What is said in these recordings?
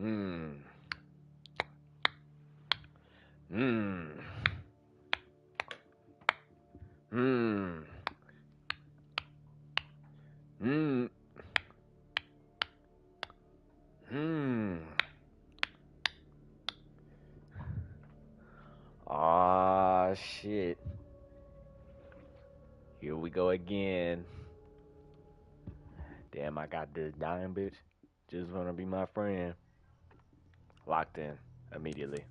Mmm. Mmm. Mmm. Mmm. Mmm. Aw, shit. Here we go again. Damn, I got this dying bitch. Just wanna be my friend. Locked in immediately.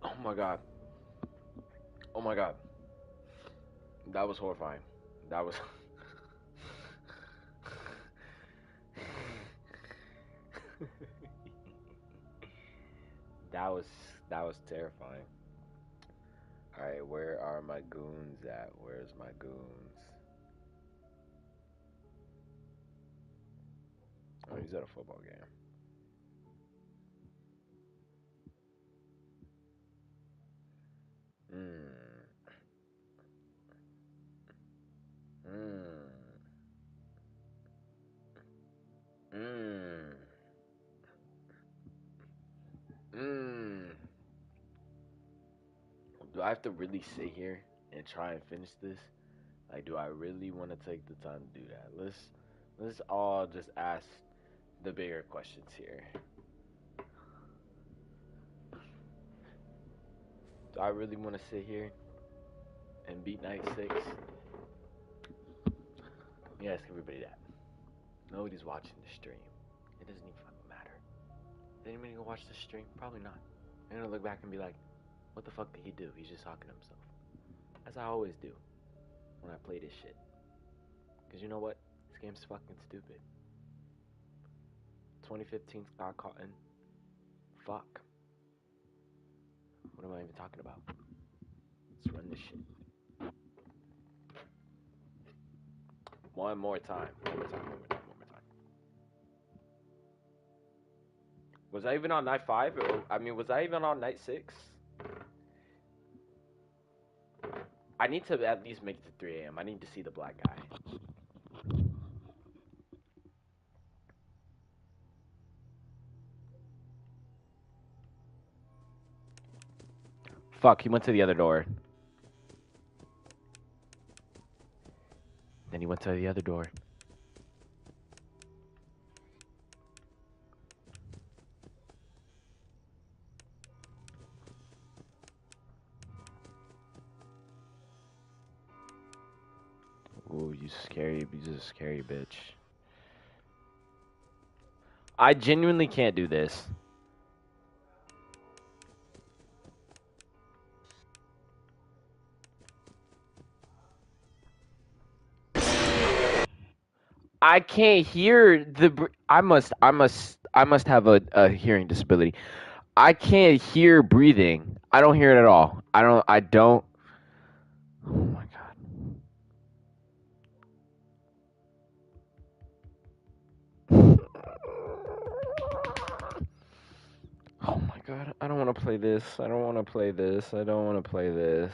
Oh my god. Oh my god. That was horrifying. That was. that was that was terrifying. All right, where are my goons at? Where's my goons? Oh, he's at a football game. Mmm. Mmm. Mmm. Mmm. Do I have to really sit here and try and finish this? Like, do I really want to take the time to do that? Let's all just ask the bigger questions here. Do I really want to sit here and beat night 6? Let me ask everybody that. Nobody's watching the stream. It doesn't even fucking matter. Is anybody gonna watch the stream? Probably not. They're gonna look back and be like, what the fuck did he do? He's just talking to himself. As I always do when I play this shit. Because you know what? This game's fucking stupid. 2015 Scott Cotton. Fuck. What am I even talking about? Let's run this shit. One more time. One more time. One more time. One more time. Was I even on night 5? Or, I mean, was I even on night 6? I need to at least make it to 3 a.m. I need to see the black guy. Fuck, he went to the other door. Then he went to the other door. Ooh, you a scary bitch. I genuinely can't do this. I can't hear the. I must have a hearing disability. I can't hear breathing. I don't hear it at all. I don't. Oh my god. Oh my god. I don't want to play this. I don't want to play this. I don't want to play this.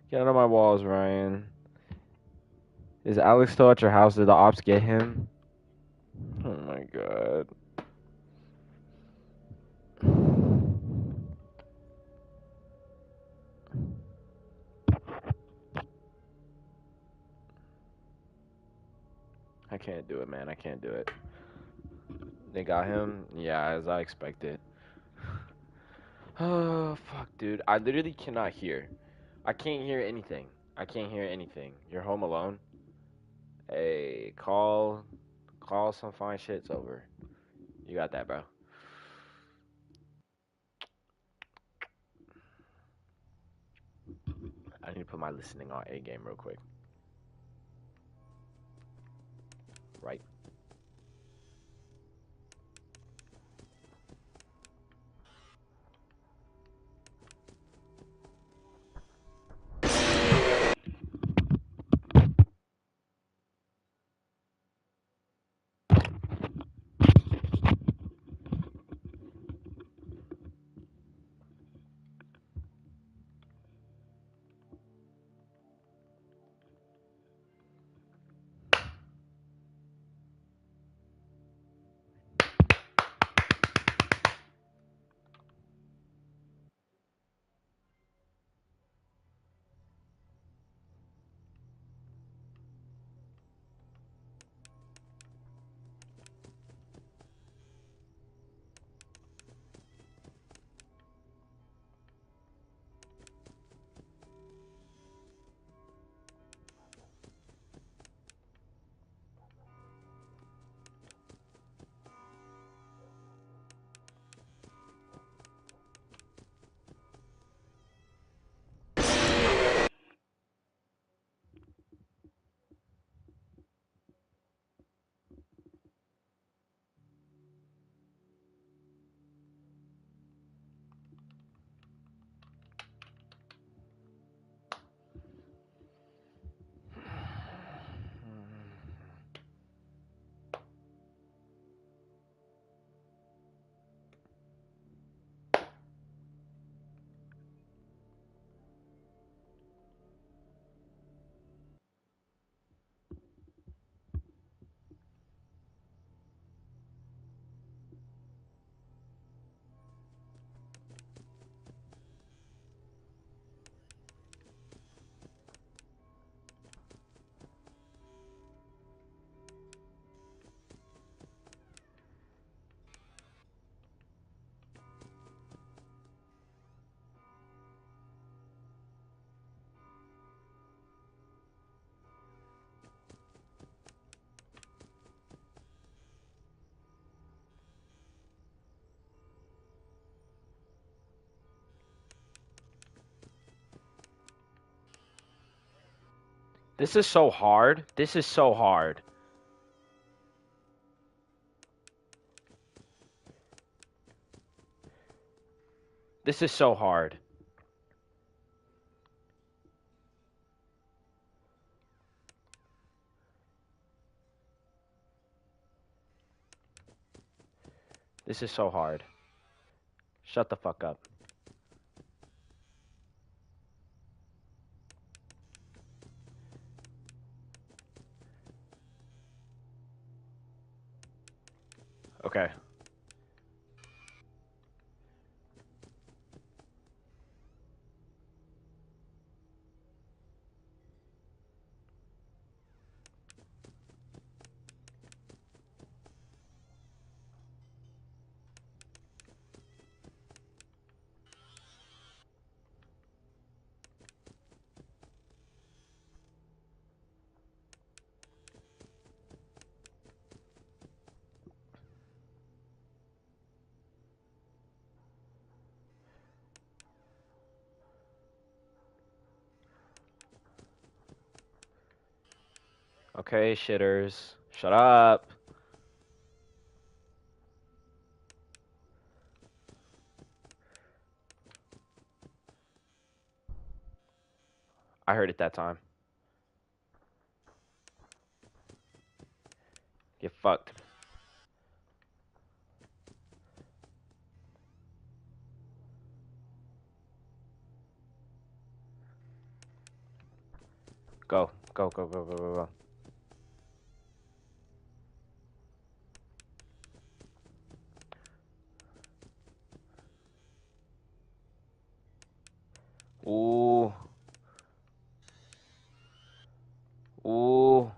Get out of my walls, Ryan. Is Alex still at your house? Did the ops get him? Oh my god. I can't do it, man. I can't do it. They got him? Yeah, as I expected. Oh, fuck, dude. I literally cannot hear. I can't hear anything. I can't hear anything. You're home alone? Hey, call some fine shits over. You got that, bro. I need to put my listening on A game real quick. Right. This is so hard. This is so hard. This is so hard. This is so hard. Shut the fuck up. Okay. Okay, shitters. Shut up. I heard it that time. Get fucked. Go. Go, go, go, go, go, go. Ooh. Ooh.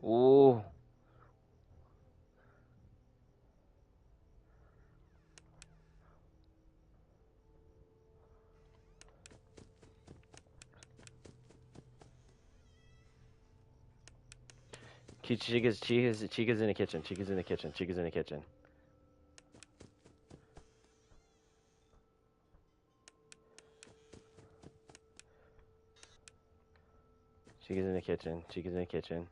Ooh. Chica's in the kitchen. Chica's in the kitchen. Chica's in the kitchen. Chica's in the kitchen. Chica's in the kitchen.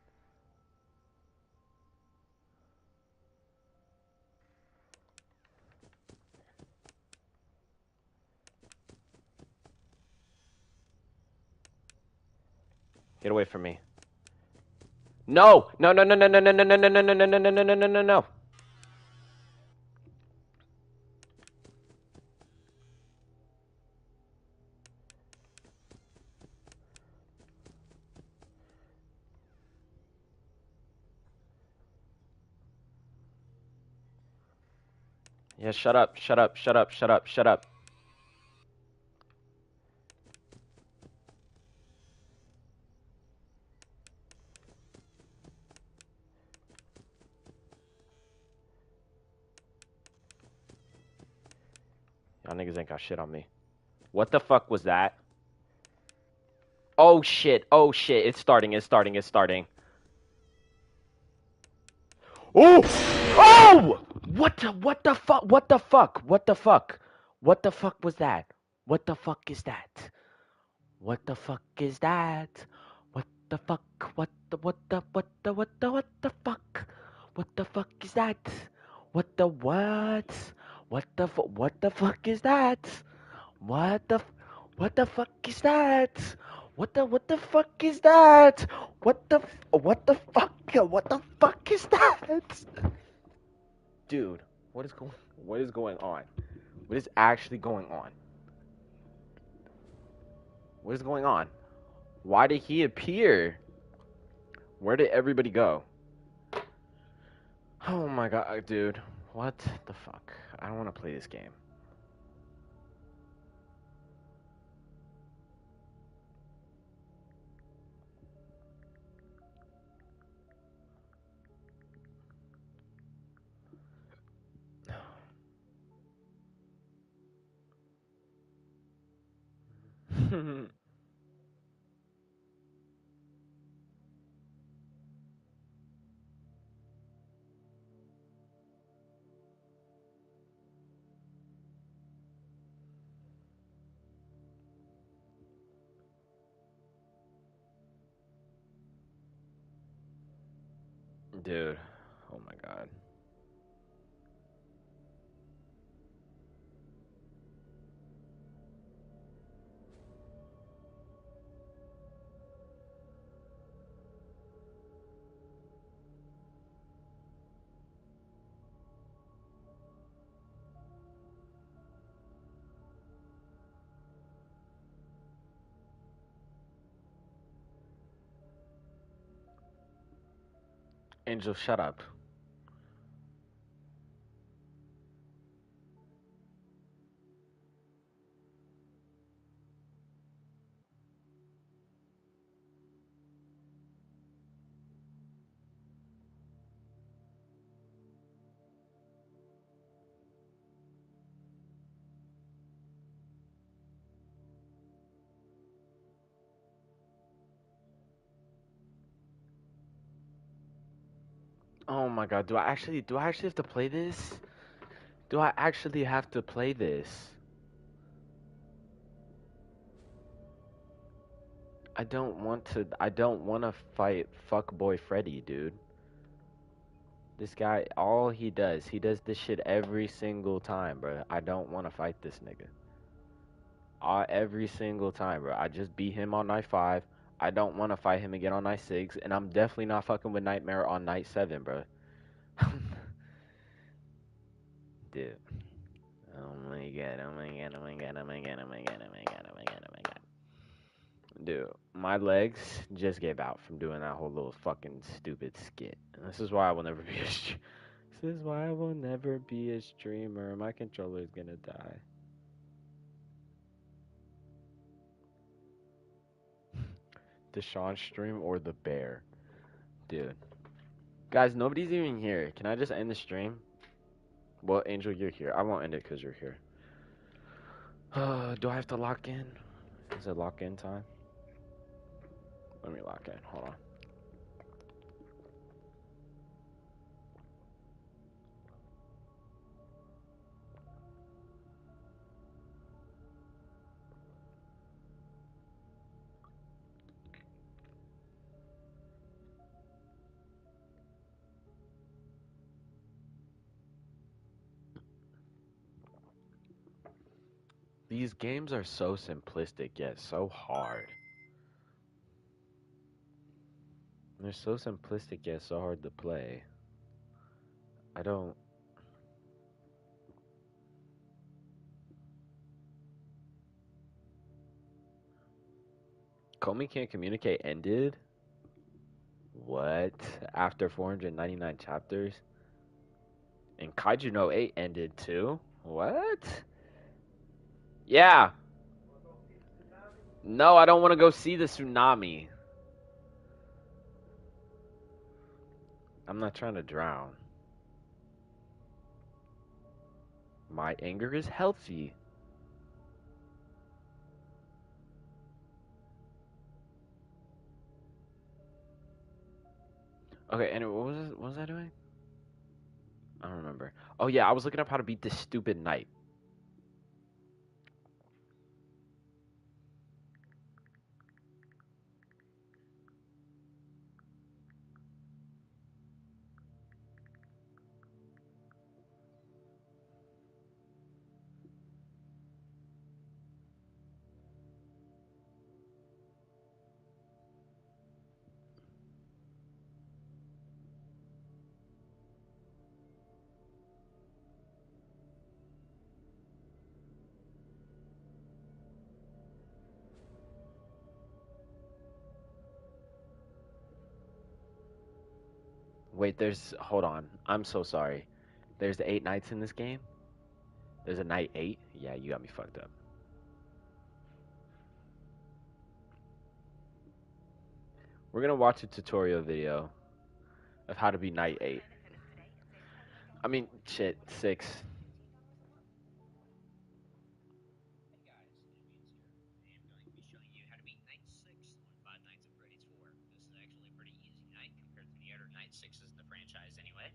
Get away from me. No! No, no, no, no, no, no, no, no, no, no, no, no, no, no, no, no, no, no. Yeah, shut up, shut up, shut up, shut up, shut up. Y'all niggas ain't got shit on me. What the fuck was that? Oh shit, oh shit, it's starting, it's starting, it's starting. Oh! Oh! What the fuck, what the fuck, what the fuck? What the fuck was that? What the fuck is that? What the fuck is that? What the fuck, what the fuck? What the fuck is that? What the what? What the fuck is that? What the fuck is that? What the fuck is that? What the fuck is that? Dude, what is going on? What is actually going on? What is going on? Why did he appear? Where did everybody go? Oh my god, dude. What the fuck? I don't want to play this game. Dude. Oh my god. Angel, shut up. Oh my god, do I actually have to play this? Do I actually have to play this? I don't want to fight fuckboy Freddy, dude. This guy, all he does this shit every single time, bro. I don't want to fight this nigga. Every single time, bro. I just beat him on night 5. I don't want to fight him again on night 6, and I'm definitely not fucking with Nightmare on night 7, bro. Dude. Oh my god, oh my god, oh my god, oh my god, oh my god, oh my god, oh my god, oh my god. Dude, my legs just gave out from doing that whole little fucking stupid skit. And this is why I will never be this is why I will never be a streamer. My controller is gonna die. The Sean stream or the bear? Dude. Guys, nobody's even here. Can I just end the stream? Well, Angel, you're here. I won't end it because you're here. Do I have to lock in? Is it lock in time? Let me lock in. Hold on. These games are so simplistic yet so hard. They're so simplistic yet so hard to play. I don't. Comey Can't Communicate ended? What? After 499 chapters? And Kaiju no 8 ended too? What? Yeah. No, I don't want to go see the tsunami. I'm not trying to drown. My anger is healthy. Okay, anyway, what was I doing? I don't remember. Oh yeah, I was looking up how to beat this stupid knight. Wait, hold on. I'm so sorry. There's 8 knights in this game? There's a knight 8? Yeah, you got me fucked up. We're gonna watch a tutorial video of how to be knight 8. I mean, shit, 6. Sixes in the franchise anyway.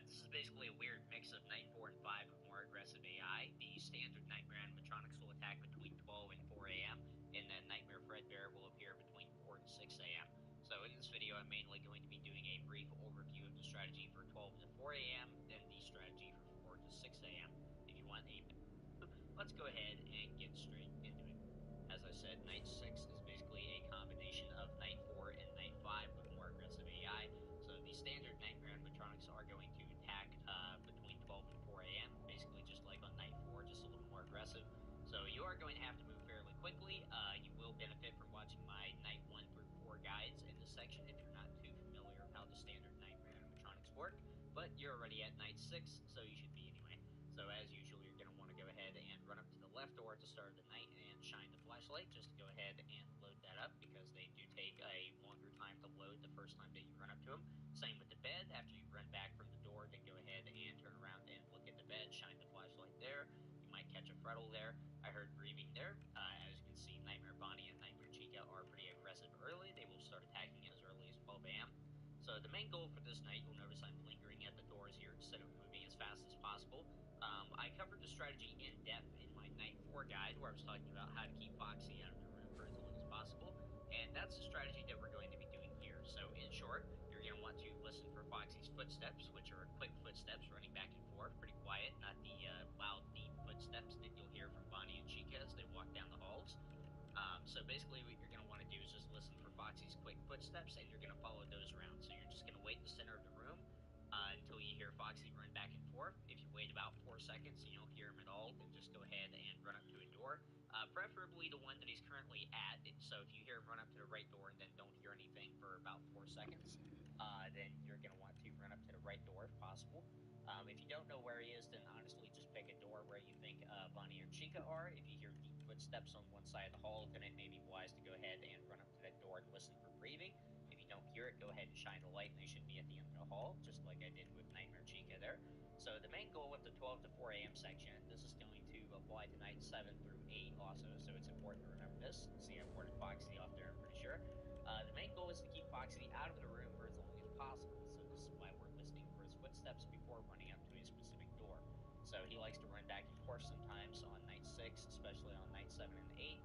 This is basically a weird mix of Knight 4 and 5 with more aggressive AI. The standard Nightmare animatronics will attack between 12 and 4 a.m., and then Nightmare Fredbear will appear between 4 and 6 a.m. So in this video, I'm mainly going to be doing a brief overview of the strategy for 12 to 4 a.m., then the strategy for 4 to 6 a.m. If you want a... Let's go ahead and get straight into it. As I said, Knight 6 is basically a combination of Knight 4 and Knight 5 with more aggressive AI. So the standard Nightmare animatronics are going to attack between 12 and 4 a.m., basically just like on Night 4, just a little more aggressive. So you are going to have to move fairly quickly. You will benefit from watching my Night 1 through 4 guides in this section if you're not too familiar with how the standard Nightmare animatronics work. But you're already at Night 6, so you should be anyway. So as usual, you're going to want to go ahead and run up to the left door at the start of the night and shine the flashlight just to go ahead and load that up because they do take a longer time to load the first time that you run up to them. Same with the bed. After you run back from the door, then go ahead and turn around and look at the bed, shine the flashlight there. You might catch a Freddle there. I heard breathing there. As you can see, Nightmare Bonnie and Nightmare Chica are pretty aggressive early. They will start attacking as early as 12 a.m. So the main goal for this night, you'll notice I'm lingering at the doors here instead of moving as fast as possible. I covered the strategy in depth in my Night 4 guide where I was talking about how to keep Foxy out of the room for as long as possible. And that's the strategy that we're going to be doing here. So in short, you're going to want to listen for Foxy's footsteps, which are quick footsteps running back and forth, pretty quiet, not the loud, deep footsteps that you'll hear from Bonnie and Chica as they walk down the halls. So basically what you're going to want to do is just listen for Foxy's quick footsteps and you're going to follow those around. So you're just going to wait in the center of the room until you hear Foxy run back and forth. If you wait about 4 seconds and you don't hear him at all, then just go ahead and run up to a door, preferably the one that he's currently at. So if you hear him run up to the right door and then don't hear anything for about 4 seconds, then you're going to want to run up to the right door if possible. If you don't know where he is, then honestly just pick a door where you think Bonnie or Chica are. If you hear deep footsteps on one side of the hall, then it may be wise to go ahead and run up to that door and listen for breathing. If you don't hear it, go ahead and shine the light and they should be at the end of the hall, just like I did with Nightmare Chica there. So the main goal with the 12 to 4 a.m. section, this is going to apply to night 7 through 8 also, so it's important to remember this. See, I warded Foxy off there, I'm pretty sure. The main goal is to keep Foxy out of the room for as long as possible, so this is why we're listening for his footsteps before running up to a specific door. So he likes to run back and forth sometimes on night 6, especially on night 7 and 8.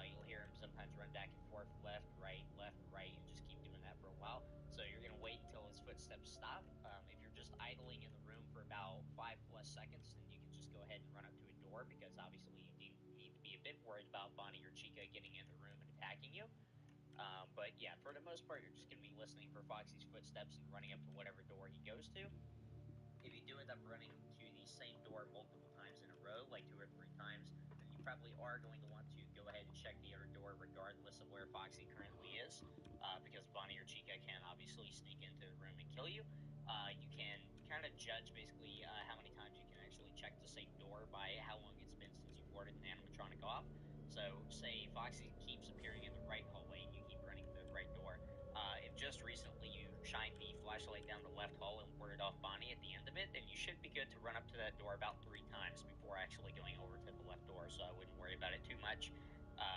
You'll hear him sometimes run back and forth, left, right, and just keep doing that for a while. So you're going to wait until his footsteps stop. If you're just idling in the room for about 5 plus seconds, then you can just go ahead and run up to a door because obviously you do need to be bit worried about Bonnie or Chica getting in the room and attacking you. But yeah, for the most part, you're just going to be listening for Foxy's footsteps and running up to whatever door he goes to. If you do end up running to the same door multiple times in a row, like 2 or 3 times, then you probably are going to want to go ahead and check the other door regardless of where Foxy currently is, because Bonnie or Chica can obviously sneak into the room and kill you. You can kind of judge basically how many times you can actually check the same door by how long it's been since you've warded an animatronic off. So, say Foxy keeps appearing in the right hallway and you keep running to the right door. If just recently you shined the flashlight down the left hall and warded off Bonnie at the end of it, then you should be good to run up to that door about 3 times before actually going over to the left door, so I wouldn't worry about it too much.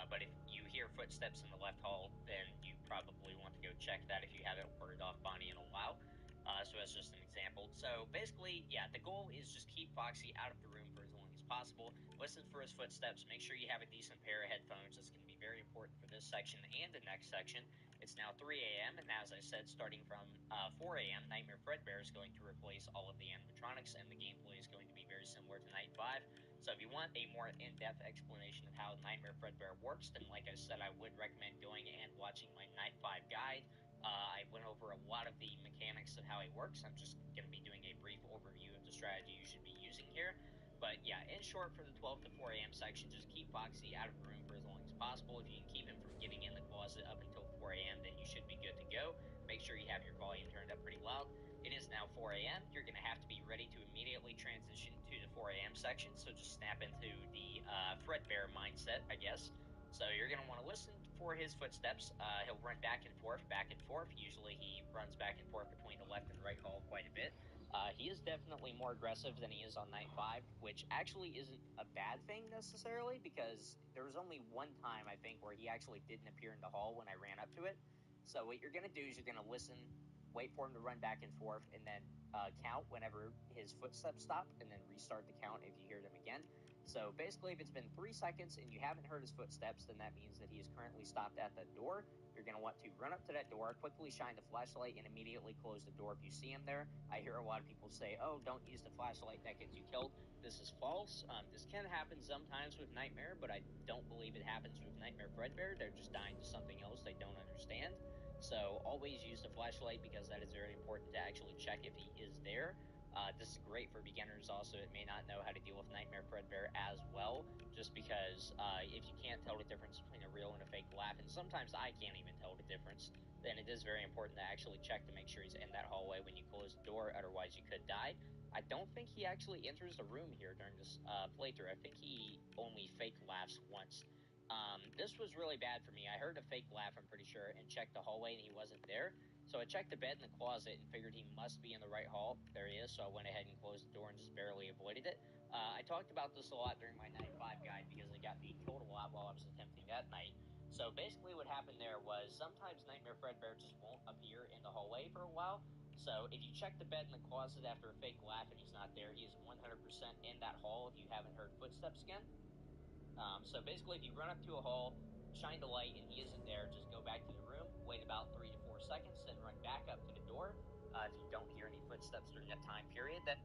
But if you hear footsteps in the left hall, then you probably want to go check that if you haven't warded off Bonnie in a while. So that's just an example. So basically, yeah, the goal is just keep Foxy out of the room for as long as possible. Listen for his footsteps. Make sure you have a decent pair of headphones. That's going to be very important for this section and the next section. It's now 3 a.m., and as I said, starting from 4 a.m., Nightmare Fredbear is going to replace all of the animatronics, and the gameplay is going to be very similar to Night 5. So if you want a more in-depth explanation of how Nightmare Fredbear works, then like I said, I would recommend going and watching my Night 5 guide. I went over a lot of the mechanics of how it works. I'm just going to be doing a brief overview of the strategy you should be using here. But yeah, in short, for the 12 to 4 a.m. section, just keep Foxy out of the room for as long as possible. If you can keep him from getting in the closet up until 4 a.m., then you should be good to go. Make sure you have your volume turned up pretty loud. It is now 4 a.m. You're going to have to be ready to immediately transition to the 4 a.m. section, so just snap into the Fredbear mindset, I guess. So you're going to want to listen for his footsteps. He'll run back and forth. Usually he runs back and forth between the left and right hall quite a bit. He is definitely more aggressive than he is on Night 5, which actually isn't a bad thing necessarily, because there was only one time, I think, where he actually didn't appear in the hall when I ran up to it. So what you're going to do is you're going to listen, wait for him to run back and forth, and then count whenever his footsteps stop, and then restart the count if you hear them again. So basically, if it's been 3 seconds and you haven't heard his footsteps, then that means that he is currently stopped at that door. You're going to want to run up to that door, quickly shine the flashlight, and immediately close the door if you see him there. I hear a lot of people say, oh, don't use the flashlight, that gets you killed. This is false. This can happen sometimes with Nightmare, but I don't believe it happens with Nightmare Fredbear. They're just dying to something else they don't understand. So always use the flashlight, because that is very important to actually check if he is there. This is great for beginners also that may not know how to deal with Nightmare Fredbear as well, just because if you can't tell the difference between a real and a fake laugh, and sometimes I can't even tell the difference, then it is very important to actually check to make sure he's in that hallway when you close the door, otherwise you could die. I don't think he actually enters the room here during this playthrough. I think he only fake laughs once. This was really bad for me. I heard a fake laugh, I'm pretty sure, and checked the hallway, and he wasn't there. So I checked the bed in the closet and figured he must be in the right hall. There he is, so I went ahead and closed the door and just barely avoided it. I talked about this a lot during my Night 5 guide, because I got beat killed a lot while I was attempting that night. So basically what happened there was sometimes Nightmare Fredbear just won't appear in the hallway for a while. So if you check the bed in the closet after a fake laugh and he's not there, he is 100% in that hall if you haven't heard footsteps again. So basically, if you run up to a hall, shine the light, and he isn't there, just go back to the room, wait about 3 to 4 seconds, then run back up to the door. If you don't hear any footsteps during that time period, then